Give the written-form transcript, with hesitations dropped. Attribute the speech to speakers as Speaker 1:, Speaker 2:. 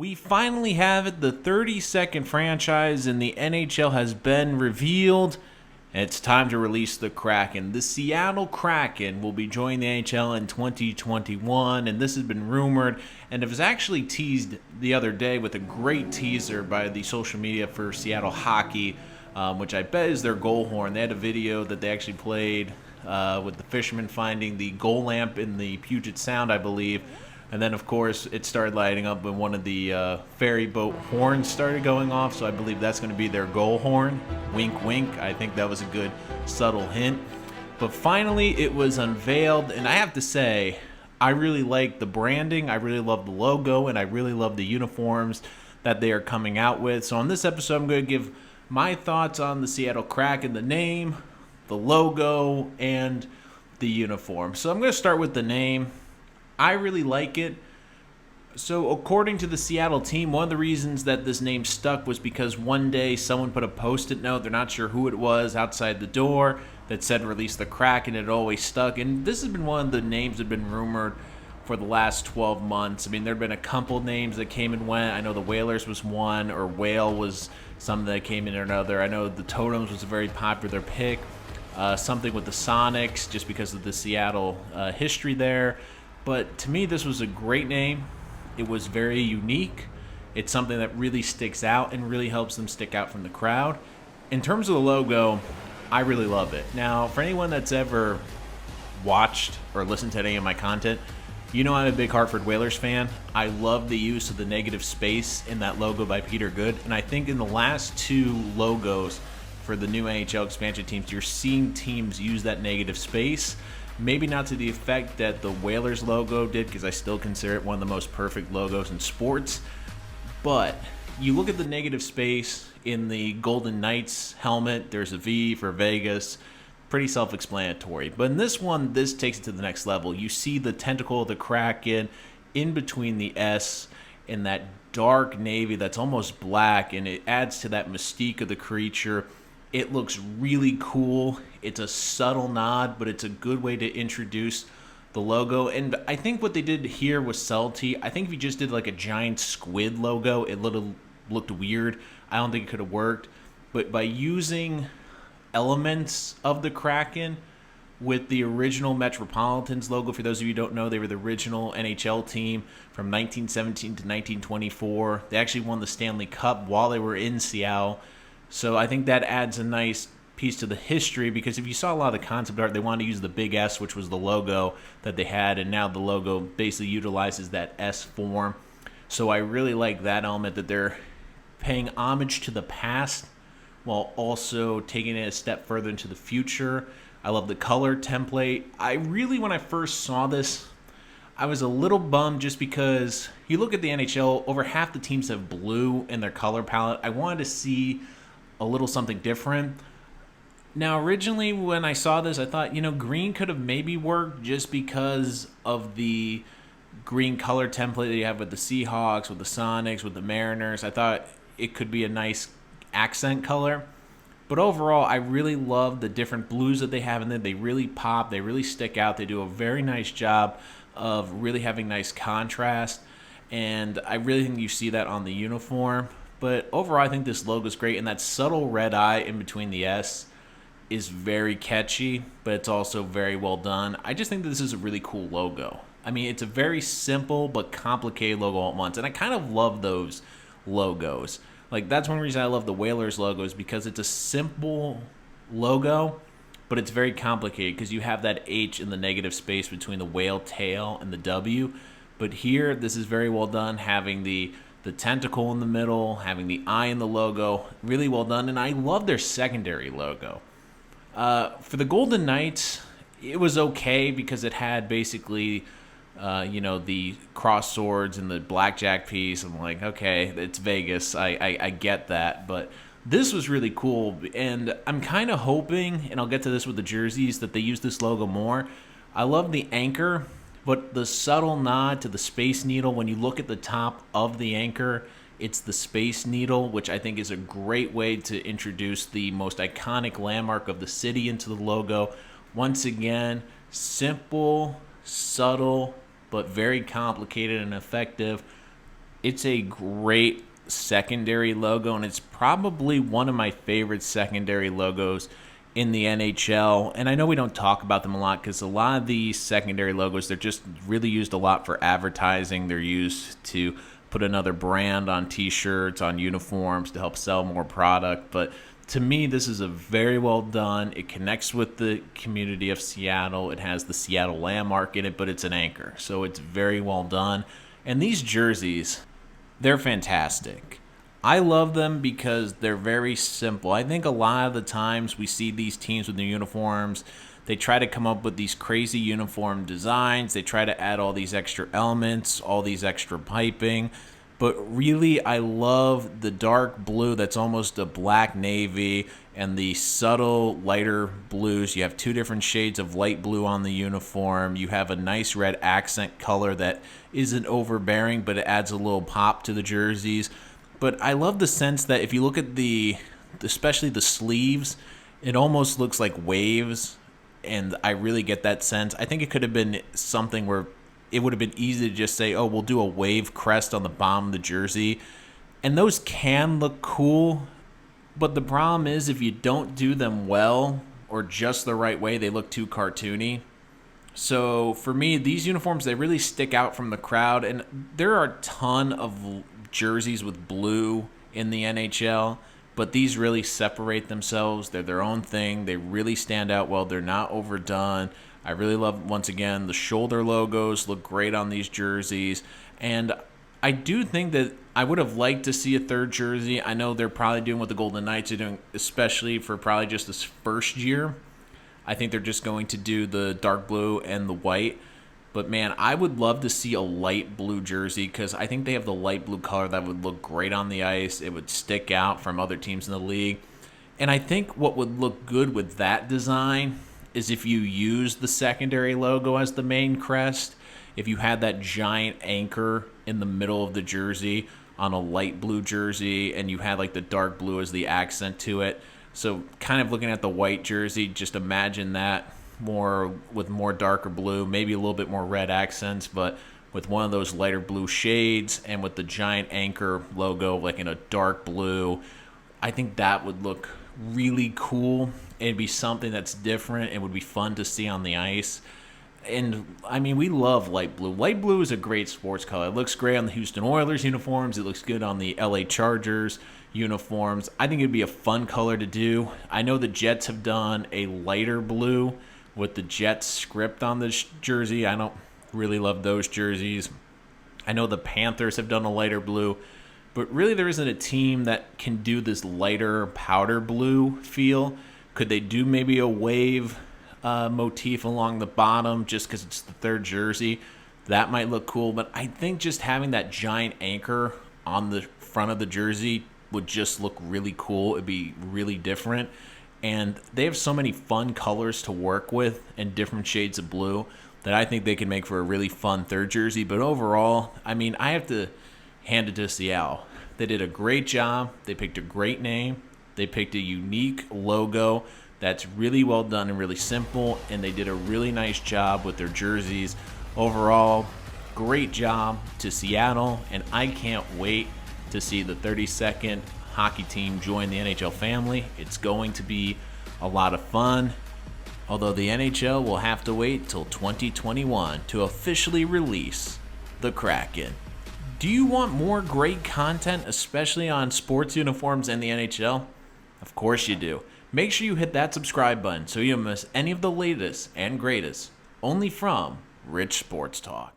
Speaker 1: We finally have it. The 32nd franchise in the NHL has been revealed. And it's time to release the Kraken. The Seattle Kraken will be joining the NHL in 2021, and this has been rumored, and it was actually teased the other day with a great teaser by the social media for Seattle Hockey, which I bet is their goal horn. They had a video that they actually played with the fishermen finding the goal lamp in the Puget Sound, I believe. And then, of course, it started lighting up when one of the ferry boat horns started going off. So I believe that's going to be their goal horn. Wink, wink. I think that was a good, subtle hint. But finally, it was unveiled. And I have to say, I really like the branding. I really love the logo. And I really love the uniforms that they are coming out with. So on this episode, I'm going to give my thoughts on the Seattle Kraken, the name, the logo, and the uniform. So I'm going to start with the name. I really like it. So according to the Seattle team, one of the reasons that this name stuck was because one day someone put a Post-it note, they're not sure who it was, outside the door that said release the Kraken, and it always stuck. And this has been one of the names that have been rumored for the last 12 months. I mean, there have been a couple names that came and went. I know the Whalers was one, or Whale was something that came in or another. I know the Totems was a very popular pick. Something with the Sonics, just because of the Seattle history there. But to me, this was a great name. It was very unique. It's something that really sticks out and really helps them stick out from the crowd. In terms of the logo, I really love it. Now, for anyone that's ever watched or listened to any of my content, you know I'm a big Hartford Whalers fan. I love the use of the negative space in that logo by Peter Good. And I think in the last two logos for the new NHL expansion teams, you're seeing teams use that negative space. Maybe not to the effect that the Whalers logo did, because I still consider it one of the most perfect logos in sports. But you look at the negative space in the Golden Knights helmet, there's a V for Vegas. Pretty self-explanatory. But in this one, this takes it to the next level. You see the tentacle of the Kraken in between the S and that dark navy that's almost black, and it adds to that mystique of the creature. It looks really cool. It's a subtle nod, but it's a good way to introduce the logo. And I think what they did here was subtlety. I think if you just did like a giant squid logo, it looked weird. I don't think it could have worked. But by using elements of the Kraken with the original Metropolitans logo, for those of you who don't know, they were the original NHL team from 1917 to 1924. They actually won the Stanley Cup while they were in Seattle. So I think that adds a nice piece to the history, because if you saw a lot of the concept art, they wanted to use the big S, which was the logo that they had, and now the logo basically utilizes that S form. So I really like that element, that they're paying homage to the past while also taking it a step further into the future. I love the color template. I really, when I first saw this, I was a little bummed, just because you look at the NHL, over half the teams have blue in their color palette. I wanted to see a little something different. Now, originally when I saw this, I thought, green could have maybe worked, just because of the green color template that you have with the Seahawks, with the Sonics, with the Mariners. I thought it could be a nice accent color. But overall, I really love the different blues that they have in there. They really pop. They really stick out. They do a very nice job of really having nice contrast. And I really think you see that on the uniform. But overall, I think this logo is great. And that subtle red eye in between the S is very catchy, but it's also very well done. I just think that this is a really cool logo. I mean, it's a very simple but complicated logo all at once. And I kind of love those logos. Like, that's one reason I love the Whalers logo, is because it's a simple logo, but it's very complicated, because you have that H in the negative space between the whale tail and the W. But here, this is very well done, having the tentacle in the middle, having the eye in the logo. Really well done, and I love their secondary logo. For the Golden Knights, it was okay, because it had basically the cross swords and the blackjack piece. I'm like, okay, it's Vegas. I get that. But this was really cool. And I'm kind of hoping, and I'll get to this with the jerseys, that they use this logo more. I love the anchor, but the subtle nod to the Space Needle. When you look at the top of the anchor, it's the Space Needle, which I think is a great way to introduce the most iconic landmark of the city into the logo. Once again, simple, subtle, but very complicated and effective. It's a great secondary logo, and it's probably one of my favorite secondary logos in the NHL. And I know we don't talk about them a lot because a lot of these secondary logos, they're just really used a lot for advertising. They're used to put another brand on t-shirts, on uniforms to help sell more product. But to me, this is a very well done. It connects with the community of Seattle. It has the Seattle landmark in it, but it's an anchor. So it's very well done. And these jerseys, they're fantastic. I love them because they're very simple. I think a lot of the times we see these teams with new uniforms, they try to come up with these crazy uniform designs. They try to add all these extra elements, all these extra piping. But really, I love the dark blue that's almost a black navy and the subtle lighter blues. You have two different shades of light blue on the uniform. You have a nice red accent color that isn't overbearing, but it adds a little pop to the jerseys. But I love the sense that if you look at especially the sleeves, it almost looks like waves. And I really get that sense. I think it could have been something where it would have been easy to just say, oh, we'll do a wave crest on the bottom of the jersey. And those can look cool, but the problem is if you don't do them well or just the right way, they look too cartoony. So for me, these uniforms, they really stick out from the crowd. And there are a ton of jerseys with blue in the NHL, but these really separate themselves. They're their own thing. They really stand out well. They're not overdone. I really love, once again, the shoulder logos look great on these jerseys. And I do think that I would have liked to see a third jersey. I know they're probably doing what the Golden Knights are doing, especially for probably just this first year. I think they're just going to do the dark blue and the white. But, man, I would love to see a light blue jersey because I think they have the light blue color that would look great on the ice. It would stick out from other teams in the league. And I think what would look good with that design is if you use the secondary logo as the main crest, if you had that giant anchor in the middle of the jersey on a light blue jersey and you had like the dark blue as the accent to it. So kind of looking at the white jersey, just imagine that with more darker blue, maybe a little bit more red accents, but with one of those lighter blue shades and with the giant anchor logo like in a dark blue. I think that would look really cool. It'd be something that's different. It would be fun to see on the ice. And, I mean, we love light blue. Light blue is a great sports color. It looks great on the Houston Oilers uniforms. It looks good on the LA Chargers uniforms. I think it'd be a fun color to do. I know the Jets have done a lighter blue with the Jets script on the jersey. I don't really love those jerseys. I know the Panthers have done a lighter blue. But really there isn't a team that can do this lighter powder blue feel. Could they do maybe a wave motif along the bottom just because it's the third jersey? That might look cool. But I think just having that giant anchor on the front of the jersey would just look really cool. It'd be really different. And they have so many fun colors to work with and different shades of blue that I think they can make for a really fun third jersey. But overall, I mean, I have to hand it to Seattle. They did a great job. They picked a great name. They picked a unique logo that's really well done and really simple, and they did a really nice job with their jerseys. Overall, great job to Seattle, and I can't wait to see the 32nd hockey team join the NHL family. It's going to be a lot of fun, although the NHL will have to wait till 2021 to officially release the Kraken. Do you want more great content, especially on sports uniforms and the NHL? Of course you do. Make sure you hit that subscribe button so you don't miss any of the latest and greatest, only from Rich Sports Talk.